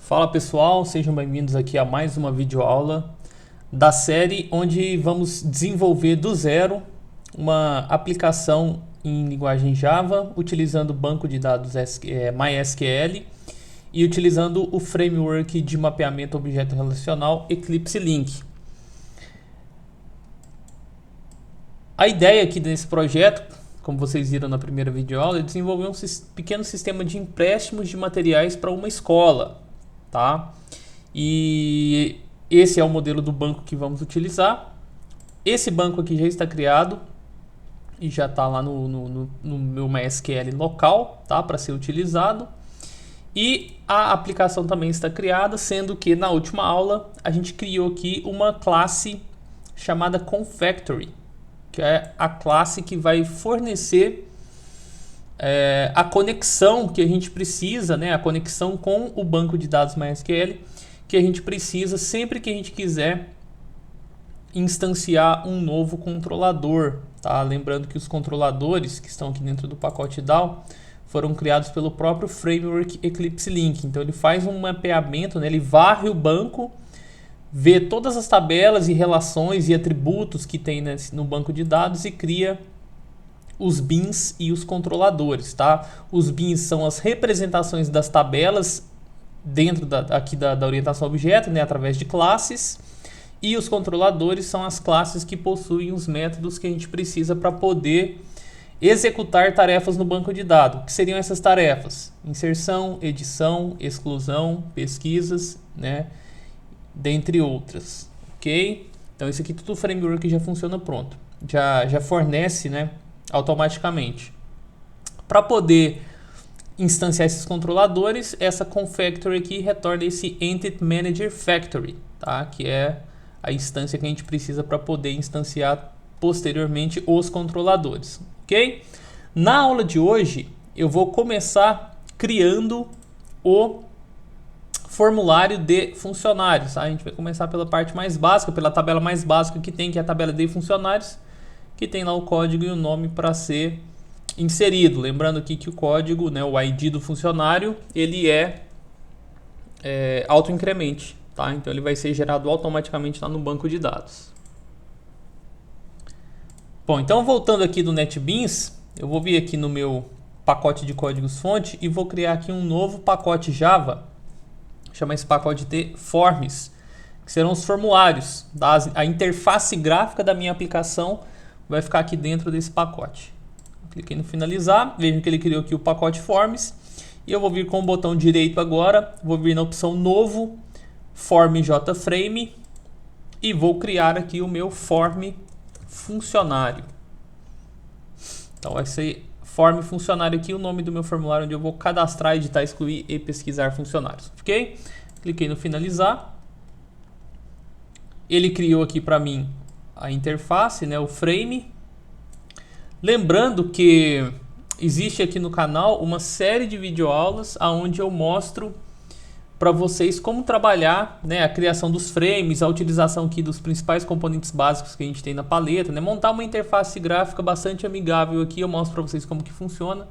Fala pessoal, sejam bem-vindos aqui a mais uma videoaula da série onde vamos desenvolver do zero uma aplicação em linguagem Java utilizando o banco de dados MySQL e utilizando o framework de mapeamento objeto relacional Eclipse Link. A ideia aqui desse projeto, como vocês viram na primeira videoaula, é desenvolver um pequeno sistema de empréstimos de materiais para uma escola, tá? E esse é o modelo do banco que vamos utilizar. Esse banco aqui já está criado e já está lá no meu MySQL local, tá? Para ser utilizado. E a aplicação também está criada, sendo que na última aula a gente criou aqui uma classe chamada Confactory, que é a classe que vai fornecer a conexão que a gente precisa, né? A conexão com o banco de dados MySQL que a gente precisa sempre que a gente quiser instanciar um novo controlador, tá? Lembrando que os controladores que estão aqui dentro do pacote DAO foram criados pelo próprio framework Eclipse Link. Então ele faz um mapeamento, né? Ele varre o banco, vê todas as tabelas e relações e atributos que tem no banco de dados e cria os beans e os controladores, tá? Os beans são as representações das tabelas dentro da orientação a objeto, né, através de classes, e os controladores são as classes que possuem os métodos que a gente precisa para poder executar tarefas no banco de dados. O que seriam essas tarefas? Inserção, edição, exclusão, pesquisas, né, dentre outras, ok? Então isso aqui tudo o framework já funciona pronto, já fornece, né, automaticamente. Para poder instanciar esses controladores, essa Confactory aqui retorna esse Entity Manager Factory, tá? Que é a instância que a gente precisa para poder instanciar posteriormente os controladores, ok? Na aula de hoje eu vou começar criando o formulário de funcionários, tá? A gente vai começar pela parte mais básica, pela tabela mais básica que tem, que é a tabela de funcionários, que tem lá o código e o nome para ser inserido. Lembrando aqui que o código, né, o ID do funcionário, ele é auto-incremente, tá? Então ele vai ser gerado automaticamente lá no banco de dados. Bom, então voltando aqui do NetBeans, eu vou vir aqui no meu pacote de códigos fonte e vou criar aqui um novo pacote Java, chama esse pacote de Forms, que serão os formulários, a interface gráfica da minha aplicação vai ficar aqui dentro desse pacote. Cliquei no finalizar, vejam que ele criou aqui o pacote Forms, e eu vou vir com o botão direito agora, vou vir na opção novo, Form JFrame, e vou criar aqui o meu Form funcionário. Então vai ser Form funcionário aqui, o nome do meu formulário onde eu vou cadastrar, editar, excluir e pesquisar funcionários, ok? Cliquei no finalizar, ele criou aqui para mim a interface, né, o frame. Lembrando que existe aqui no canal uma série de videoaulas onde eu mostro para vocês como trabalhar, né, a criação dos frames, a utilização aqui dos principais componentes básicos que a gente tem na paleta, né, montar uma interface gráfica bastante amigável aqui. Eu mostro para vocês como que funciona,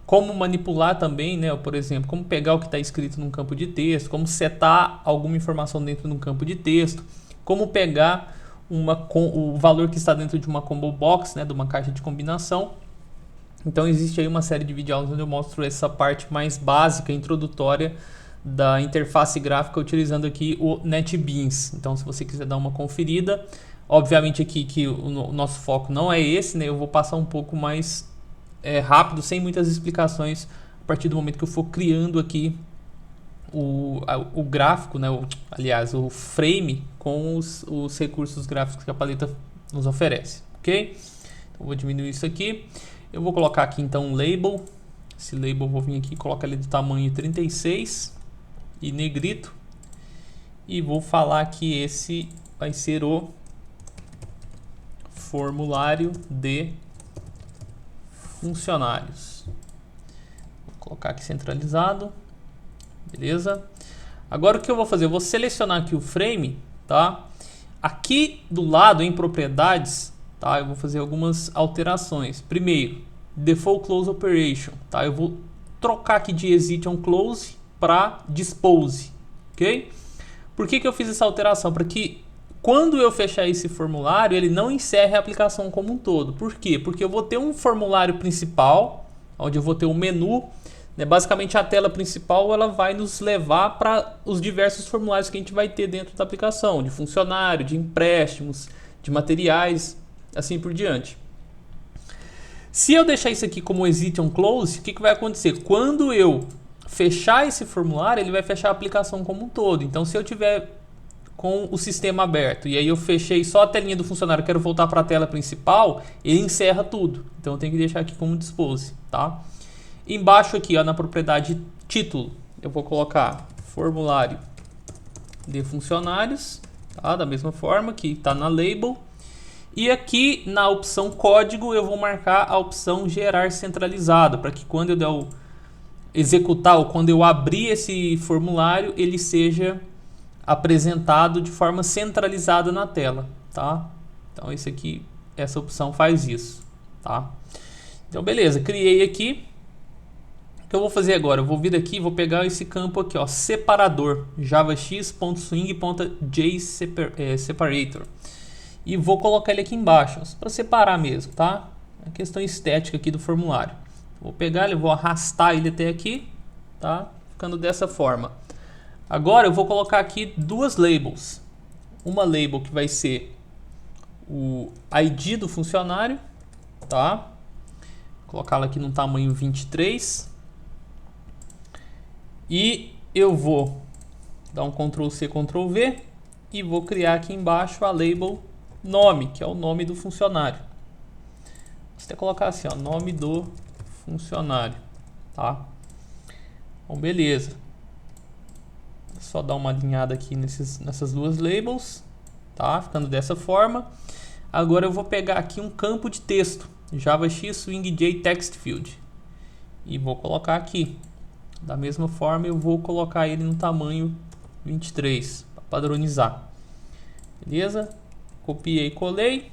como manipular também, né, por exemplo, como pegar o que está escrito num campo de texto, como setar alguma informação dentro de um campo de texto, como pegar o valor que está dentro de uma combo box, né, de uma caixa de combinação. Então existe aí uma série de videoaulas onde eu mostro essa parte mais básica, introdutória da interface gráfica utilizando aqui o NetBeans. Então se você quiser dar uma conferida, obviamente aqui que o nosso foco não é esse, né, eu vou passar um pouco mais rápido, sem muitas explicações, a partir do momento que eu for criando aqui o gráfico, né, aliás, o frame com os recursos gráficos que a paleta nos oferece, ok? Então vou diminuir isso aqui, eu vou colocar aqui então um label. Esse label eu vou vir aqui e colocar ele do tamanho 36 e negrito, e vou falar que esse vai ser o formulário de funcionários. Vou colocar aqui centralizado. Beleza? Agora o que eu vou fazer? Eu vou selecionar aqui o frame, tá? Aqui do lado em propriedades, tá? Eu vou fazer algumas alterações. Primeiro, default close operation, tá? Eu vou trocar aqui de exit on close para dispose, ok? Por que eu fiz essa alteração? Para que quando eu fechar esse formulário, ele não encerre a aplicação como um todo. Por quê? Porque eu vou ter um formulário principal, onde eu vou ter um menu, né? Basicamente a tela principal ela vai nos levar para os diversos formulários que a gente vai ter dentro da aplicação, de funcionário, de empréstimos, de materiais, assim por diante. Se eu deixar isso aqui como exit on close, o que vai acontecer? Quando eu fechar esse formulário, ele vai fechar a aplicação como um todo. Então, se eu tiver com o sistema aberto e aí eu fechei só a telinha do funcionário, quero voltar para a tela principal, ele encerra tudo. Então, eu tenho que deixar aqui como dispose, tá? Embaixo aqui, ó, na propriedade título, eu vou colocar formulário de funcionários, tá? Da mesma forma que está na label. E aqui na opção código eu vou marcar a opção gerar centralizado, para que quando eu der o executar ou quando eu abrir esse formulário, ele seja apresentado de forma centralizada na tela, tá? Então esse aqui, essa opção faz isso, tá? Então beleza, criei aqui. O que eu vou fazer agora? Eu vou vir aqui, vou pegar esse campo aqui, ó, separador, javax.swing.jseparator. E vou colocar ele aqui embaixo, para separar mesmo, tá? É questão estética aqui do formulário. Vou pegar ele, vou arrastar ele até aqui, tá? Ficando dessa forma. Agora eu vou colocar aqui duas labels. Uma label que vai ser o ID do funcionário, tá? Vou colocá-la aqui no tamanho 23. E eu vou dar um Ctrl C, Ctrl V e vou criar aqui embaixo a label nome, que é o nome do funcionário. Você tem que colocar assim, ó, nome do funcionário, tá? Bom, beleza. Só dar uma alinhada aqui nessas duas labels, tá? Ficando dessa forma. Agora eu vou pegar aqui um campo de texto, JavaX Swing J Text Field, e vou colocar aqui. Da mesma forma eu vou colocar ele no tamanho 23, para padronizar. Beleza? Copiei e colei.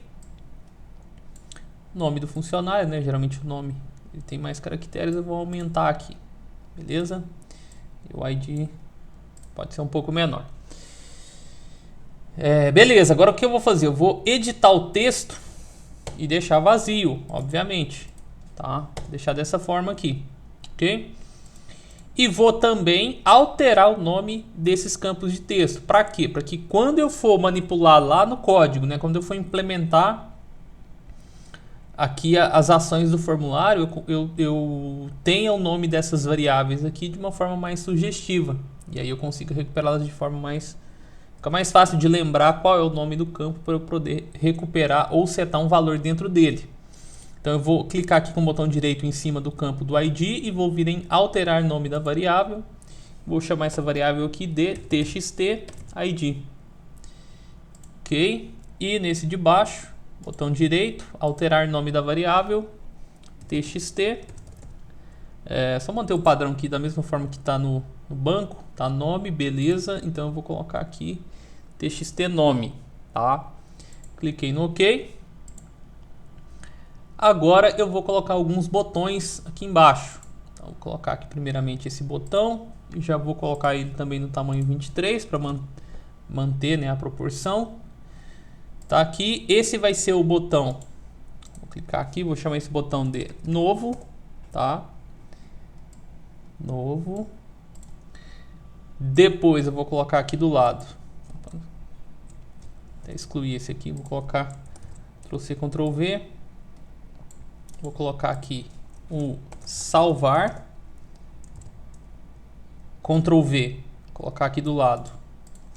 Nome do funcionário, né? Geralmente o nome ele tem mais caracteres, eu vou aumentar aqui. Beleza? E o ID pode ser um pouco menor. Beleza, agora o que eu vou fazer? Eu vou editar o texto e deixar vazio, obviamente. Tá? Deixar dessa forma aqui. Ok? E vou também alterar o nome desses campos de texto. Para quê? Para que quando eu for manipular lá no código, né, quando eu for implementar aqui as ações do formulário, eu tenha o nome dessas variáveis aqui de uma forma mais sugestiva. E aí eu consigo recuperá-las de forma mais... Fica mais fácil de lembrar qual é o nome do campo para eu poder recuperar ou setar um valor dentro dele. Então eu vou clicar aqui com o botão direito em cima do campo do ID e vou vir em alterar nome da variável. Vou chamar essa variável aqui de txt ID. Ok? E nesse de baixo, botão direito, alterar nome da variável, txt. Só manter o padrão aqui da mesma forma que está no banco, tá? Nome, beleza. Então eu vou colocar aqui txt nome, tá? Cliquei no OK. Agora eu vou colocar alguns botões aqui embaixo. Então, vou colocar aqui primeiramente esse botão. E já vou colocar ele também no tamanho 23 para manter, né, a proporção. Tá aqui. Esse vai ser o botão. Vou clicar aqui, vou chamar esse botão de novo. Tá? Novo. Depois eu vou colocar aqui do lado. Até excluir esse aqui. Vou colocar Ctrl+C, Ctrl+V. Vou colocar aqui o salvar, Ctrl+V, colocar aqui do lado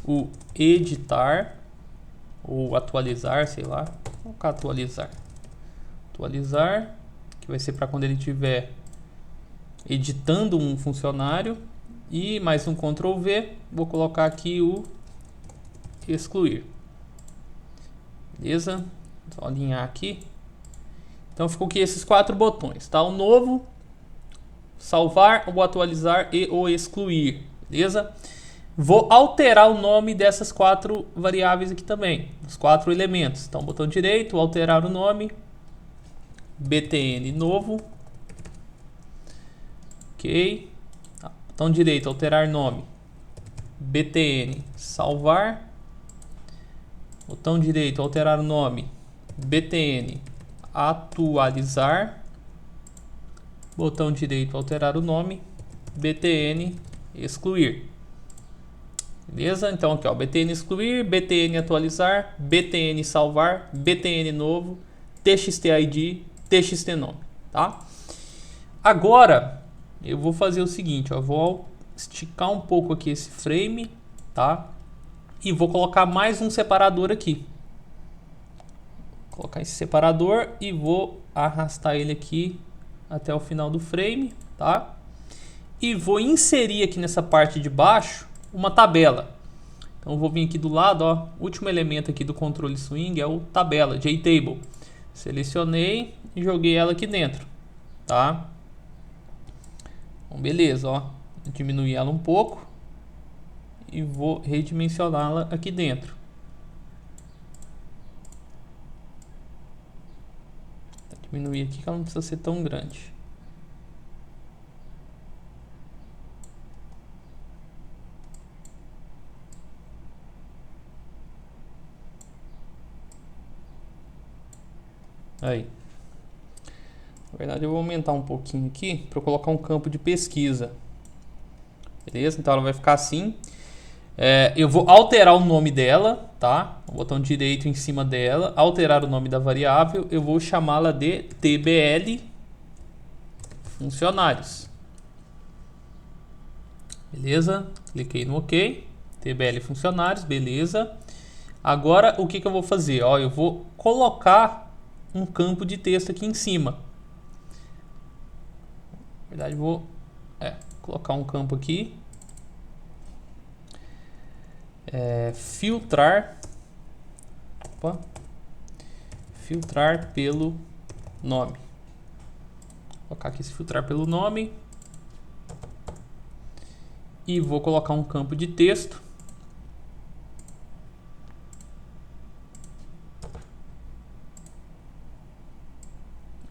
o editar ou atualizar, sei lá, vou colocar atualizar, que vai ser para quando ele estiver editando um funcionário, e mais um Ctrl+V, vou colocar aqui o excluir. Beleza? Só alinhar aqui. Então ficou aqui esses 4 botões, tá? O novo, salvar, o atualizar e o excluir, beleza? Vou alterar o nome dessas 4 variáveis aqui também, os 4 elementos. Então botão direito, alterar o nome, btn novo, ok. Botão direito, alterar nome, btn salvar, botão direito alterar o nome, btn atualizar, botão direito alterar o nome, btn excluir. Beleza? Então aqui ó, btn excluir, btn atualizar, btn salvar, btn novo, txtid, txtnome, tá? Agora eu vou fazer o seguinte, ó, vou esticar um pouco aqui esse frame, tá? E vou colocar mais um separador aqui. Vou colocar esse separador e vou arrastar ele aqui até o final do frame, tá? E vou inserir aqui nessa parte de baixo uma tabela. Então eu vou vir aqui do lado, ó, o último elemento aqui do controle swing é o tabela, JTable. Selecionei e joguei ela aqui dentro, tá? Então, beleza, ó, diminuir ela um pouco e vou redimensioná-la aqui dentro. Vou diminuir aqui que ela não precisa ser tão grande. Aí. Na verdade eu vou aumentar um pouquinho aqui para colocar um campo de pesquisa. Beleza? Então ela vai ficar assim. Eu vou alterar o nome dela, tá? O botão direito em cima dela, alterar o nome da variável. Eu vou chamá-la de tbl funcionários. Beleza? Cliquei no OK. tbl funcionários, beleza. Agora o que eu vou fazer? Ó, eu vou colocar um campo de texto aqui em cima. Na verdade vou colocar um campo aqui. Filtrar. Opa. Filtrar pelo nome. Vou colocar aqui esse filtrar pelo nome. E vou colocar um campo de texto.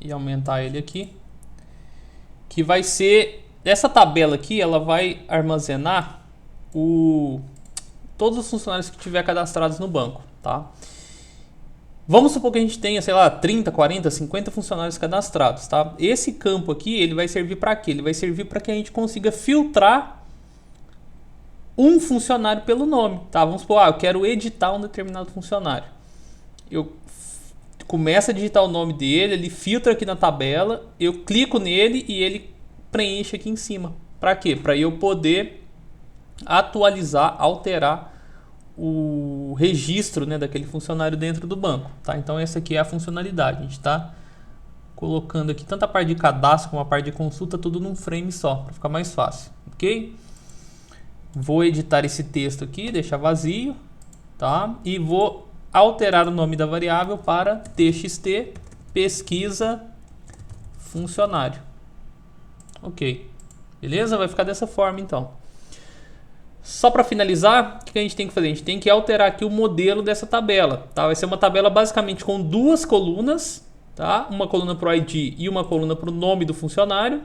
E aumentar ele aqui. Que vai ser... Essa tabela aqui, ela vai armazenar todos os funcionários que tiver cadastrados no banco, tá? Vamos supor que a gente tenha, sei lá, 30, 40, 50 funcionários cadastrados, tá? Esse campo aqui, ele vai servir para quê? Ele vai servir para que a gente consiga filtrar um funcionário pelo nome, tá? Vamos supor, eu quero editar um determinado funcionário. Eu começo a digitar o nome dele, ele filtra aqui na tabela, eu clico nele e ele preenche aqui em cima. Para quê? Para eu poder atualizar, alterar o registro, né, daquele funcionário dentro do banco, tá? Então essa aqui é a funcionalidade. A gente está colocando aqui tanto a parte de cadastro como a parte de consulta, tudo num frame só, para ficar mais fácil, ok? Vou editar esse texto aqui, deixar vazio, tá? E vou alterar o nome da variável para txt pesquisa funcionário. Ok, beleza? Vai ficar dessa forma então. Só para finalizar, o que a gente tem que fazer? A gente tem que alterar aqui o modelo dessa tabela, tá? Vai ser uma tabela basicamente com duas colunas, tá? Uma coluna para o ID e uma coluna para o nome do funcionário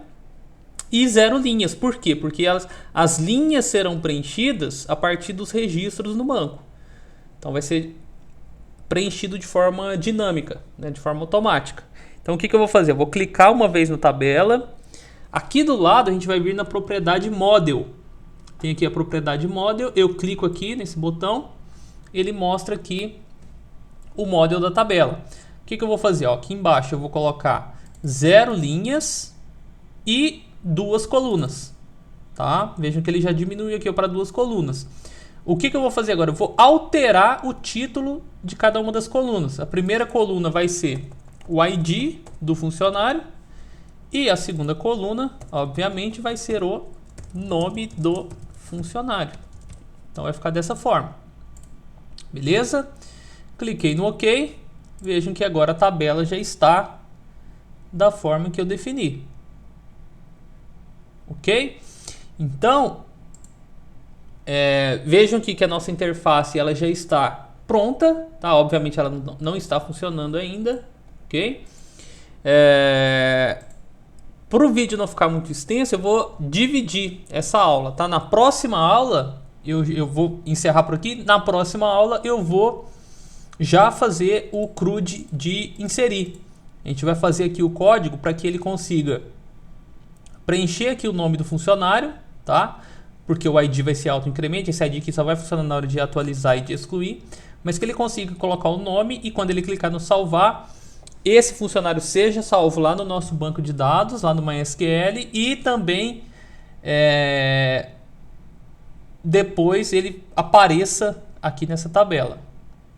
e 0 linhas. Por quê? Porque as linhas serão preenchidas a partir dos registros no banco. Então vai ser preenchido de forma dinâmica, né? De forma automática. Então o que eu vou fazer? Eu vou clicar uma vez na tabela. Aqui do lado a gente vai vir na propriedade model. Tem aqui a propriedade model, eu clico aqui nesse botão, ele mostra aqui o model da tabela. O que eu vou fazer? Ó, aqui embaixo eu vou colocar 0 linhas e 2 colunas, tá? Vejam que ele já diminuiu aqui para 2 colunas. O que eu vou fazer agora? Eu vou alterar o título de cada uma das colunas. A primeira coluna vai ser o ID do funcionário e a segunda coluna, obviamente, vai ser o nome do funcionário. Então vai ficar dessa forma. Beleza? Cliquei no OK. Vejam que agora a tabela já está da forma que eu defini. Ok? Então, vejam aqui que a nossa interface ela já está pronta. Tá? Obviamente ela não está funcionando ainda. Ok? Para o vídeo não ficar muito extenso, eu vou dividir essa aula, tá? Na próxima aula, eu vou encerrar por aqui. Na próxima aula eu vou já fazer o CRUD de inserir. A gente vai fazer aqui o código para que ele consiga preencher aqui o nome do funcionário, tá? Porque o ID vai ser auto-incremento, esse ID aqui só vai funcionar na hora de atualizar e de excluir, mas que ele consiga colocar o nome e quando ele clicar no salvar, esse funcionário seja salvo lá no nosso banco de dados, lá no MySQL, e também depois ele apareça aqui nessa tabela,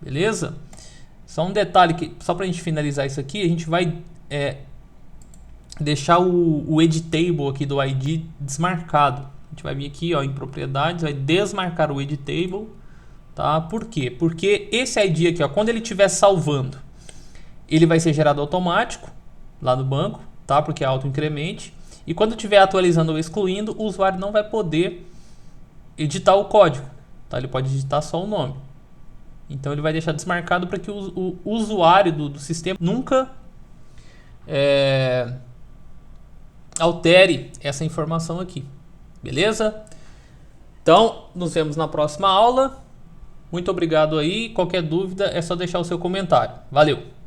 beleza? Só um detalhe, que só para a gente finalizar isso aqui, a gente vai deixar o editable aqui do ID desmarcado. A gente vai vir aqui, ó, em propriedades, vai desmarcar o editable, tá? Por quê? Porque esse ID aqui, ó, quando ele estiver salvando, ele vai ser gerado automático lá no banco, tá? Porque é auto-incremente. E quando estiver atualizando ou excluindo, o usuário não vai poder editar o código, tá? Ele pode editar só o nome. Então ele vai deixar desmarcado para que o usuário do sistema nunca altere essa informação aqui. Beleza? Então, nos vemos na próxima aula. Muito obrigado aí. Qualquer dúvida é só deixar o seu comentário. Valeu!